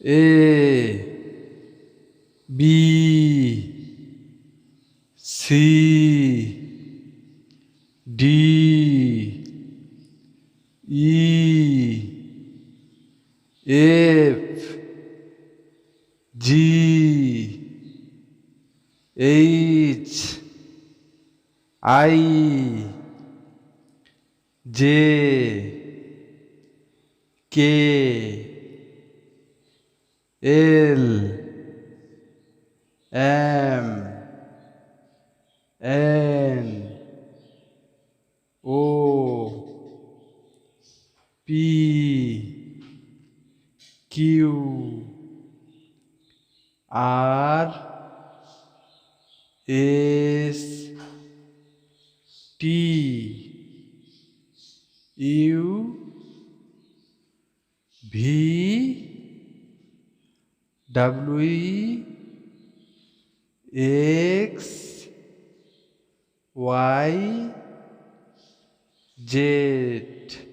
A B C D E F G H I J K L M N O P Q R S T U V W X Y Z